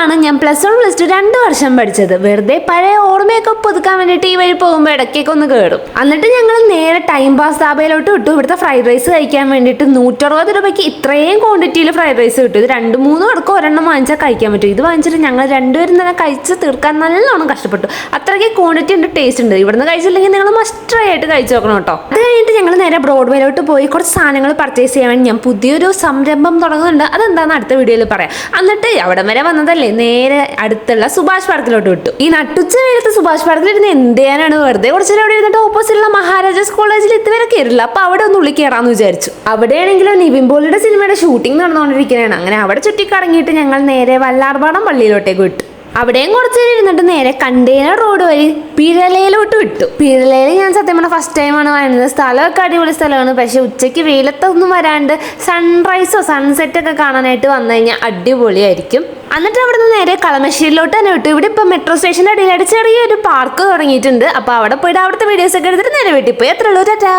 സ്കൂളിലാണ് ഞാൻ +1 +2 2 വർഷം പഠിച്ചത്. വെറുതെ പഴയ ഓർമ്മയൊക്കെ പുതുക്കാൻ വേണ്ടിയിട്ട് ഈ വഴി പോകുമ്പോൾ ഇടയ്ക്കൊക്കെ ഒന്ന് കയറും. എന്നിട്ട് ഞങ്ങൾ നേരെ ടൈം പാസ് ധാബയിലോട്ട് വിട്ടു. ഇവിടുത്തെ ഫ്രൈഡ് റൈസ് കഴിക്കാൻ വേണ്ടിയിട്ട് 160 രൂപയ്ക്ക് ഇത്രയും ക്വാണ്ടിറ്റിയിൽ ഫ്രൈഡ് റൈസ് കിട്ടും. ഇത് 2-3 പേർക്ക് ഒരെണ്ണം വാങ്ങിച്ചാൽ കഴിക്കാൻ പറ്റും. ഇത് വാങ്ങിച്ചിട്ട് ഞങ്ങൾ രണ്ടുപേരും തന്നെ കഴിച്ച് തീർക്കാൻ നല്ലോണം കഷ്ടപ്പെട്ടു. അത്രയ്ക്ക് ക്വാണ്ടിറ്റി ഉണ്ട്, ടേസ്റ്റ് ഉണ്ട്. ഇവിടുന്ന് കഴിച്ചില്ലെങ്കിൽ നിങ്ങൾ മസ്റ്റ് ആയിട്ട് കഴിച്ചു നോക്കണം കേട്ടോ. അത് കഴിഞ്ഞിട്ട് ഞങ്ങൾ നേരെ ബ്രോഡ്വേയിലോട്ട് പോയി കുറച്ച് സാധനങ്ങൾ പർച്ചേസ് ചെയ്യാൻ വേണ്ടി ഞാൻ പുതിയൊരു സംരംഭം തുടങ്ങുന്നുണ്ട്. അതെന്താണെന്ന് അടുത്ത വീഡിയോയിൽ പറയാം. എന്നിട്ട് അവിടെ വരെ വന്നതല്ലേ, നേരെ അടുത്തുള്ള സുഭാഷ് പാർക്കിലോട്ട് വിട്ടു. ഈ നട്ടുച്ച വെയിലത്ത് സുഭാഷ് പാർക്കിൽ ഇരുന്ന് എന്ത് ചെയ്യാനാണ്, വെറുതെ കുറച്ചു അവിടെ ഇരുന്നിട്ട് ഓപ്പോസിറ്റുള്ള മഹാരാജാസ് കോളേജിൽ ഇതുവരെ കയറില്ല. അപ്പൊ അവിടെ ഒന്ന് ഉള്ളിൽ കയറാന്ന് വിചാരിച്ചു. അവിടെയാണെങ്കിലും നിവിൻ പോളിയുടെ സിനിമയുടെ ഷൂട്ടിംഗ് നടന്നുകൊണ്ടിരിക്കുകയാണ്. അങ്ങനെ അവിടെ ചുറ്റിക്കറങ്ങിയിട്ട് ഞങ്ങൾ നേരെ വല്ലാർപാടം പള്ളിയിലോട്ടേക്ക് വിട്ടു. അവിടെയും കുറച്ച് ഇരുന്നിട്ട് നേരെ കണ്ടെയ്നർ റോഡ് വഴി പിഴലയിലോട്ട് വിട്ടു. പിഴലയിൽ ഞാൻ സത്യം പറഞ്ഞാൽ ഫസ്റ്റ് ടൈമാണ് വരുന്നത്. സ്ഥലമൊക്കെ അടിപൊളി സ്ഥലമാണ്. പക്ഷെ ഉച്ചയ്ക്ക് വെയിലത്തൊന്നും വരാണ്ട് സൺറൈസോ സൺസെറ്റൊക്കെ കാണാനായിട്ട് വന്നു കഴിഞ്ഞാൽ അടിപൊളിയായിരിക്കും. എന്നിട്ട് അവിടെ നിന്ന് നേരെ കളമശ്ശേരിയിലോട്ട് തന്നെ വിട്ടു. ഇവിടെ ഇപ്പം മെട്രോ സ്റ്റേഷൻ്റെ അടിയിലായിട്ട് ചെറിയൊരു പാർക്ക് തുടങ്ങിയിട്ടുണ്ട്. അപ്പോൾ അവിടെ പോയിട്ട് അവിടുത്തെ വീഡിയോസ് ഒക്കെ എടുത്തിട്ട് നേരെ വീട്ടിൽ പോയി. എത്ര ഉള്ളൂ ടാറ്റാ.